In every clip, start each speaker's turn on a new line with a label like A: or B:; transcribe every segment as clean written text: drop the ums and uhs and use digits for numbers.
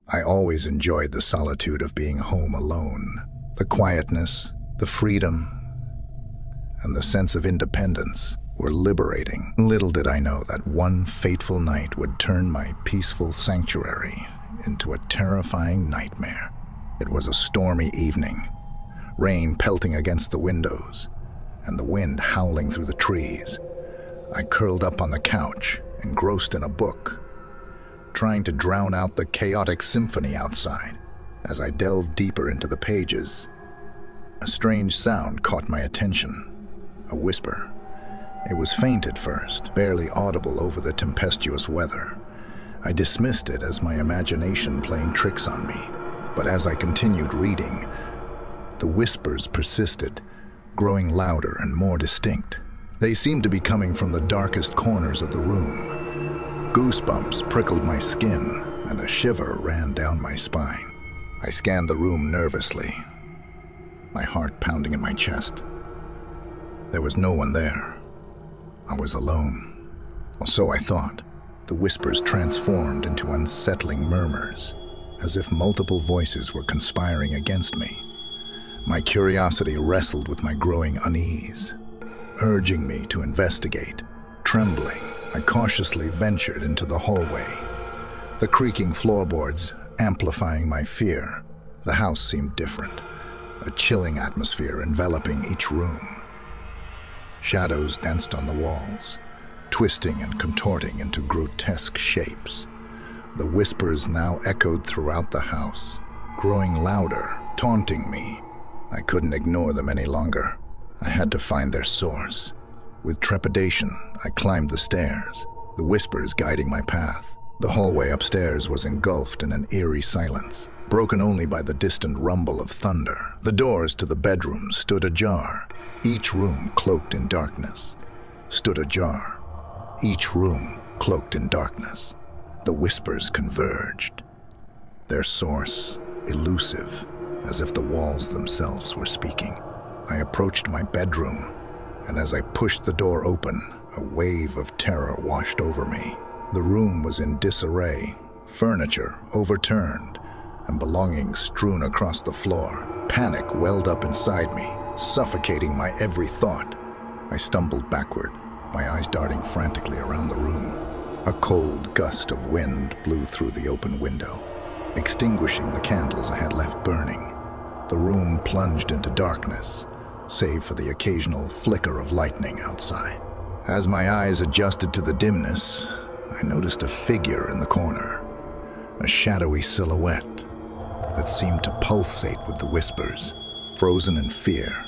A: I always enjoyed the solitude of being home alone. The quietness, the freedom, and the sense of independence were liberating. Little did I know that one fateful night would turn my peaceful sanctuary into a terrifying nightmare. It was a stormy evening, rain pelting against the windows, and the wind howling through the trees. I curled up on the couch, engrossed in a book, trying to drown out the chaotic symphony outside. As I delved deeper into the pages, a strange sound caught my attention. A whisper. It was faint at first, barely audible over the tempestuous weather. I dismissed it as my imagination playing tricks on me. But as I continued reading, the whispers persisted, growing louder and more distinct. They seemed to be coming from the darkest corners of the room. Goosebumps prickled my skin, and a shiver ran down my spine. I scanned the room nervously, my heart pounding in my chest. There was no one there. I was alone. Or so I thought. The whispers transformed into unsettling murmurs, as if multiple voices were conspiring against me. My curiosity wrestled with my growing unease, urging me to investigate. Trembling, I cautiously ventured into the hallway, the creaking floorboards amplifying my fear. The house seemed different, a chilling atmosphere enveloping each room. Shadows danced on the walls, twisting and contorting into grotesque shapes. The whispers now echoed throughout the house, growing louder, taunting me. I couldn't ignore them any longer. I had to find their source. With trepidation, I climbed the stairs, the whispers guiding my path. The hallway upstairs was engulfed in an eerie silence, broken only by the distant rumble of thunder. The doors to the bedrooms stood ajar, each room cloaked in darkness. Stood ajar, each room cloaked in darkness. The whispers converged, their source elusive, as if the walls themselves were speaking. I approached my bedroom, and as I pushed the door open, a wave of terror washed over me. The room was in disarray, furniture overturned, and belongings strewn across the floor. Panic welled up inside me, suffocating my every thought. I stumbled backward, my eyes darting frantically around the room. A cold gust of wind blew through the open window, extinguishing the candles I had left burning. The room plunged into darkness, save for the occasional flicker of lightning outside. As my eyes adjusted to the dimness, I noticed a figure in the corner, a shadowy silhouette that seemed to pulsate with the whispers. Frozen in fear,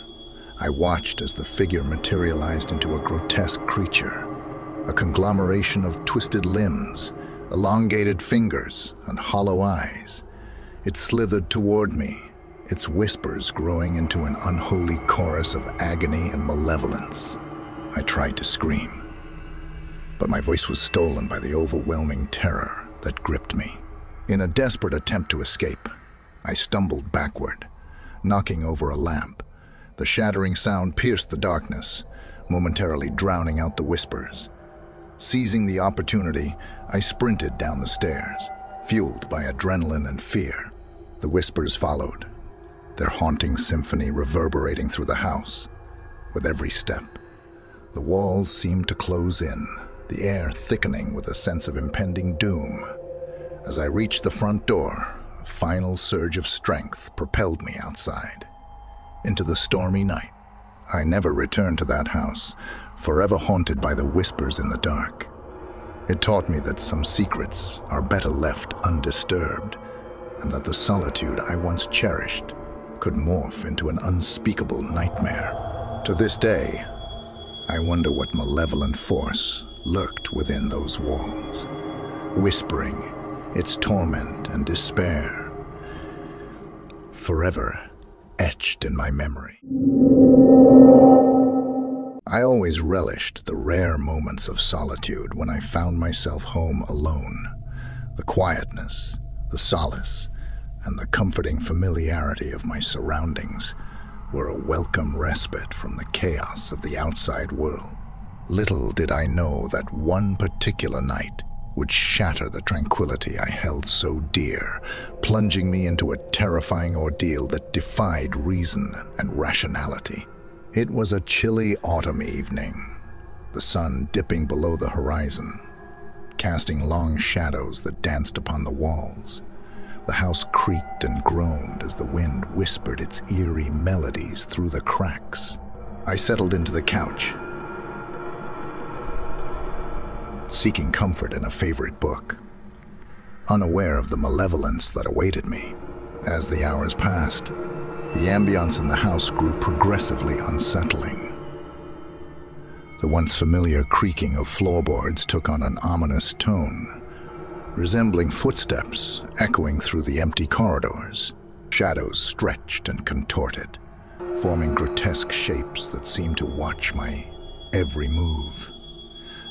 A: I watched as the figure materialized into a grotesque creature, a conglomeration of twisted limbs, elongated fingers, and hollow eyes. It slithered toward me, its whispers growing into an unholy chorus of agony and malevolence. I tried to scream, but my voice was stolen by the overwhelming terror that gripped me. In a desperate attempt to escape, I stumbled backward, knocking over a lamp. The shattering sound pierced the darkness, momentarily drowning out the whispers. Seizing the opportunity, I sprinted down the stairs, fueled by adrenaline and fear. The whispers followed, their haunting symphony reverberating through the house. With every step, the walls seemed to close in, the air thickening with a sense of impending doom. As I reached the front door, a final surge of strength propelled me outside, into the stormy night. I never returned to that house, forever haunted by the whispers in the dark. It taught me that some secrets are better left undisturbed, and that the solitude I once cherished could morph into an unspeakable nightmare. To this day, I wonder what malevolent force lurked within those walls, whispering its torment and despair, forever etched in my memory. I always relished the rare moments of solitude when I found myself home alone. The quietness, the solace, and the comforting familiarity of my surroundings were a welcome respite from the chaos of the outside world. Little did I know that one particular night would shatter the tranquility I held so dear, plunging me into a terrifying ordeal that defied reason and rationality. It was a chilly autumn evening, the sun dipping below the horizon, casting long shadows that danced upon the walls. The house creaked and groaned as the wind whispered its eerie melodies through the cracks. I settled into the couch, seeking comfort in a favorite book, unaware of the malevolence that awaited me. As the hours passed, the ambience in the house grew progressively unsettling. The once familiar creaking of floorboards took on an ominous tone, resembling footsteps echoing through the empty corridors. Shadows stretched and contorted, forming grotesque shapes that seemed to watch my every move.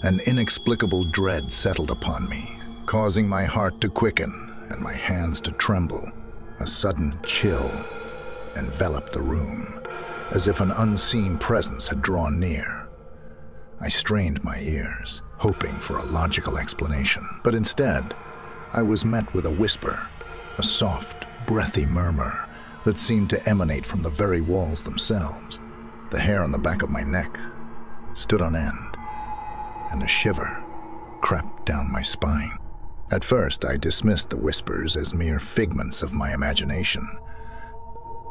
A: An inexplicable dread settled upon me, causing my heart to quicken and my hands to tremble. A sudden chill enveloped the room, as if an unseen presence had drawn near. I strained my ears, hoping for a logical explanation, but instead, I was met with a whisper, a soft, breathy murmur that seemed to emanate from the very walls themselves. The hair on the back of my neck stood on end, and a shiver crept down my spine. At first, I dismissed the whispers as mere figments of my imagination,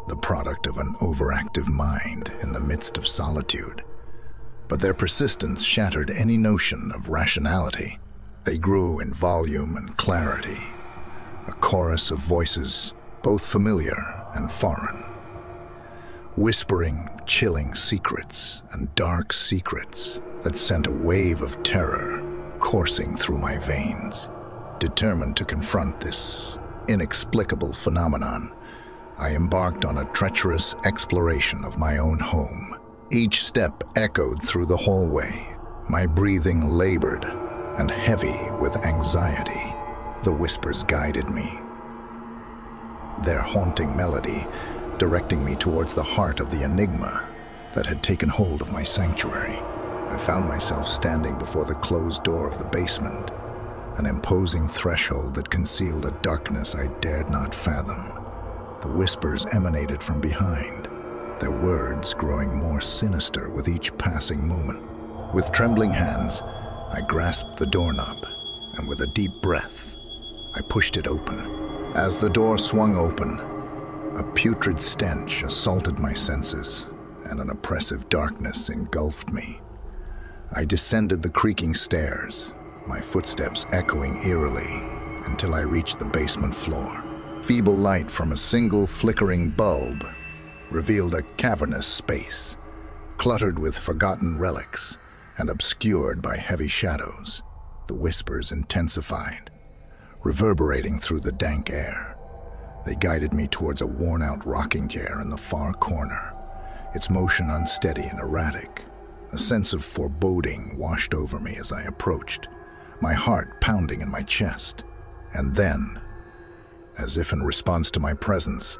A: the product of an overactive mind in the midst of solitude. But their persistence shattered any notion of rationality. They grew in volume and clarity, a chorus of voices, both familiar and foreign, whispering chilling secrets and dark secrets that sent a wave of terror coursing through my veins. Determined to confront this inexplicable phenomenon, I embarked on a treacherous exploration of my own home. Each step echoed through the hallway, my breathing labored and heavy with anxiety. The whispers guided me, their haunting melody directing me towards the heart of the enigma that had taken hold of my sanctuary. I found myself standing before the closed door of the basement, an imposing threshold that concealed a darkness I dared not fathom. The whispers emanated from behind, their words growing more sinister with each passing moment. With trembling hands, I grasped the doorknob, and with a deep breath, I pushed it open. As the door swung open, a putrid stench assaulted my senses, and an oppressive darkness engulfed me. I descended the creaking stairs, my footsteps echoing eerily, until I reached the basement floor. Feeble light from a single flickering bulb revealed a cavernous space, cluttered with forgotten relics and obscured by heavy shadows. The whispers intensified, reverberating through the dank air. They guided me towards a worn-out rocking chair in the far corner, its motion unsteady and erratic. A sense of foreboding washed over me as I approached, my heart pounding in my chest. And then, as if in response to my presence,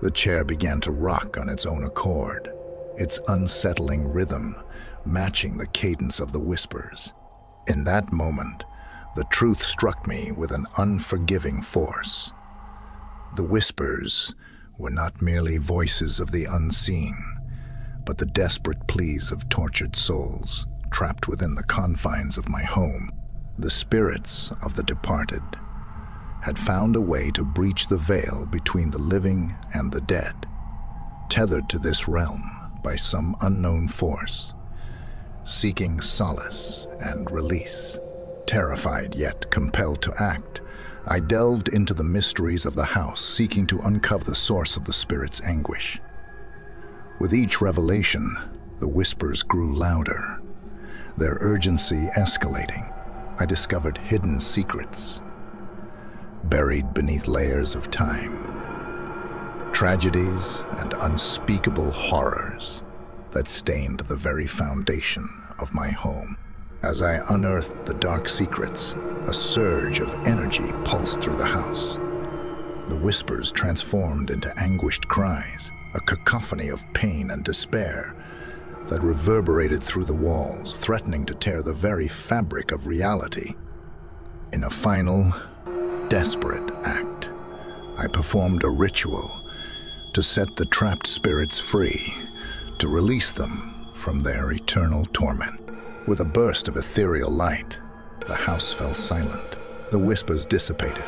A: the chair began to rock on its own accord, its unsettling rhythm matching the cadence of the whispers. In that moment, the truth struck me with an unforgiving force. The whispers were not merely voices of the unseen, but the desperate pleas of tortured souls trapped within the confines of my home. The spirits of the departed had found a way to breach the veil between the living and the dead, tethered to this realm by some unknown force, seeking solace and release. Terrified yet compelled to act, I delved into the mysteries of the house, seeking to uncover the source of the spirit's anguish. With each revelation, the whispers grew louder, their urgency escalating. I discovered hidden secrets, buried beneath layers of time, tragedies and unspeakable horrors that stained the very foundation of my home. As I unearthed the dark secrets, a surge of energy pulsed through the house. The whispers transformed into anguished cries, a cacophony of pain and despair that reverberated through the walls, threatening to tear the very fabric of reality. In a final, desperate act, I performed a ritual to set the trapped spirits free, to release them from their eternal torment. With a burst of ethereal light, the house fell silent. The whispers dissipated,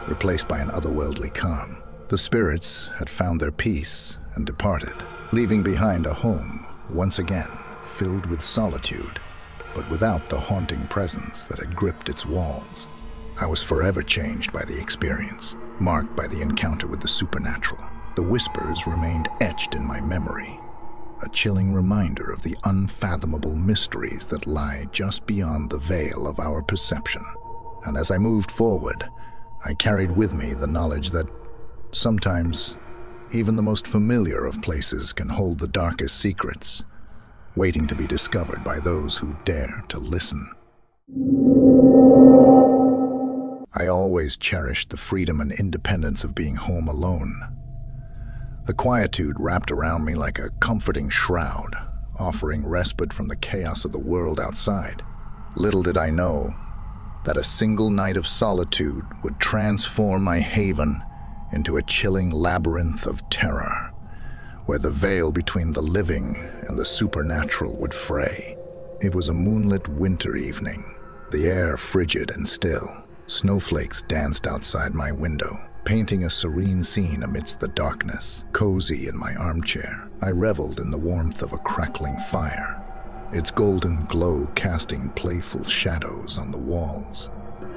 A: replaced by an otherworldly calm. The spirits had found their peace and departed, leaving behind a home, once again, filled with solitude, but without the haunting presence that had gripped its walls. I was forever changed by the experience, marked by the encounter with the supernatural. The whispers remained etched in my memory, a chilling reminder of the unfathomable mysteries that lie just beyond the veil of our perception. And as I moved forward, I carried with me the knowledge that sometimes even the most familiar of places can hold the darkest secrets, waiting to be discovered by those who dare to listen. I always cherished the freedom and independence of being home alone. The quietude wrapped around me like a comforting shroud, offering respite from the chaos of the world outside. Little did I know that a single night of solitude would transform my haven into a chilling labyrinth of terror, where the veil between the living and the supernatural would fray. It was a moonlit winter evening, the air frigid and still. Snowflakes danced outside my window, painting a serene scene amidst the darkness. Cozy in my armchair, I reveled in the warmth of a crackling fire, its golden glow casting playful shadows on the walls.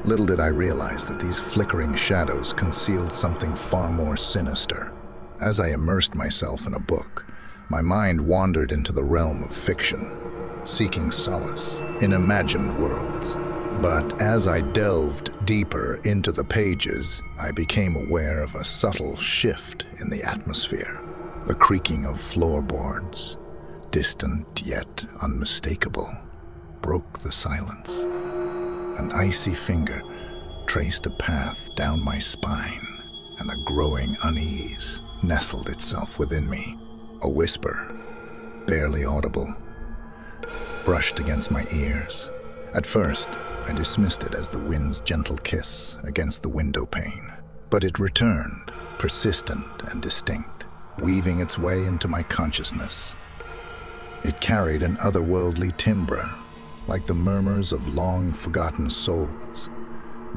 A: Little did I realize that these flickering shadows concealed something far more sinister. As I immersed myself in a book, my mind wandered into the realm of fiction, seeking solace in imagined worlds. But as I delved deeper into the pages, I became aware of a subtle shift in the atmosphere. The creaking of floorboards, distant yet unmistakable, broke the silence. An icy finger traced a path down my spine, and a growing unease nestled itself within me. A whisper, barely audible, brushed against my ears. At first, I dismissed it as the wind's gentle kiss against the window pane. But it returned, persistent and distinct, weaving its way into my consciousness. It carried an otherworldly timbre, like the murmurs of long-forgotten souls,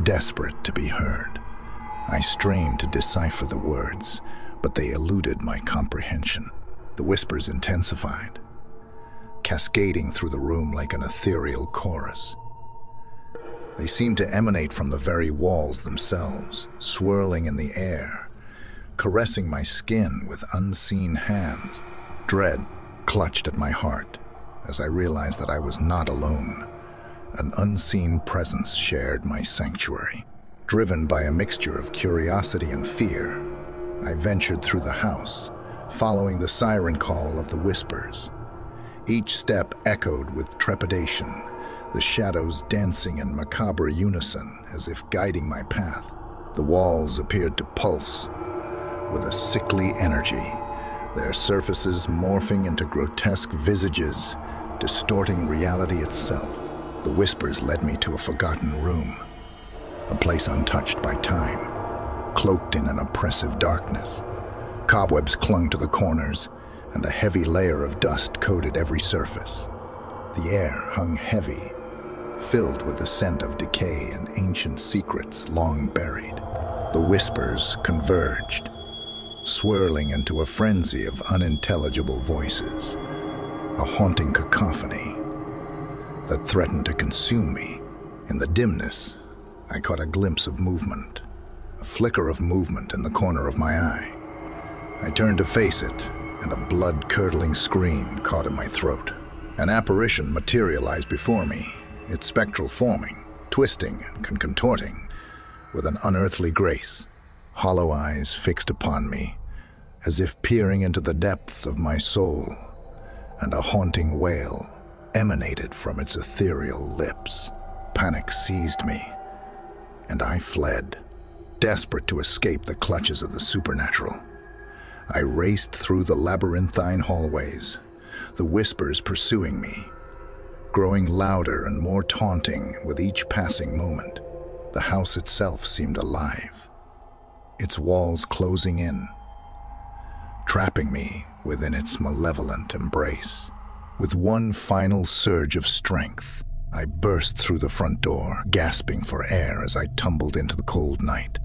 A: desperate to be heard. I strained to decipher the words, but they eluded my comprehension. The whispers intensified, cascading through the room like an ethereal chorus. They seemed to emanate from the very walls themselves, swirling in the air, caressing my skin with unseen hands. Dread clutched at my heart as I realized that I was not alone. An unseen presence shared my sanctuary. Driven by a mixture of curiosity and fear, I ventured through the house, following the siren call of the whispers. Each step echoed with trepidation, the shadows dancing in macabre unison as if guiding my path. The walls appeared to pulse with a sickly energy, their surfaces morphing into grotesque visages, distorting reality itself. The whispers led me to a forgotten room, a place untouched by time, cloaked in an oppressive darkness. Cobwebs clung to the corners, and a heavy layer of dust coated every surface. The air hung heavy, filled with the scent of decay and ancient secrets long buried. The whispers converged, swirling into a frenzy of unintelligible voices, a haunting cacophony that threatened to consume me. In the dimness, I caught a glimpse of movement, a flicker of movement in the corner of my eye. I turned to face it, and a blood-curdling scream caught in my throat. An apparition materialized before me, its spectral forming, twisting and contorting with an unearthly grace. Hollow eyes fixed upon me, as if peering into the depths of my soul, and a haunting wail emanated from its ethereal lips. Panic seized me, and I fled, desperate to escape the clutches of the supernatural. I raced through the labyrinthine hallways, the whispers pursuing me, growing louder and more taunting with each passing moment. The house itself seemed alive, its walls closing in, trapping me within its malevolent embrace. With one final surge of strength, I burst through the front door, gasping for air as I tumbled into the cold night.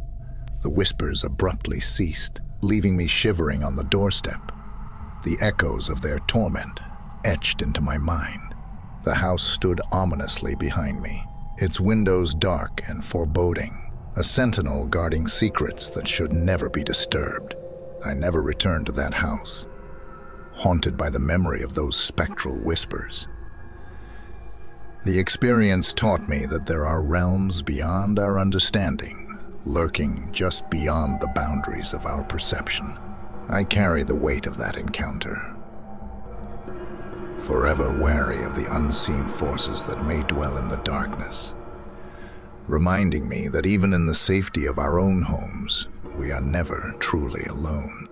A: The whispers abruptly ceased, leaving me shivering on the doorstep, the echoes of their torment etched into my mind. The house stood ominously behind me, its windows dark and foreboding, a sentinel guarding secrets that should never be disturbed. I never returned to that house, haunted by the memory of those spectral whispers. The experience taught me that there are realms beyond our understanding, lurking just beyond the boundaries of our perception. I carry the weight of that encounter, forever wary of the unseen forces that may dwell in the darkness, reminding me that even in the safety of our own homes, we are never truly alone.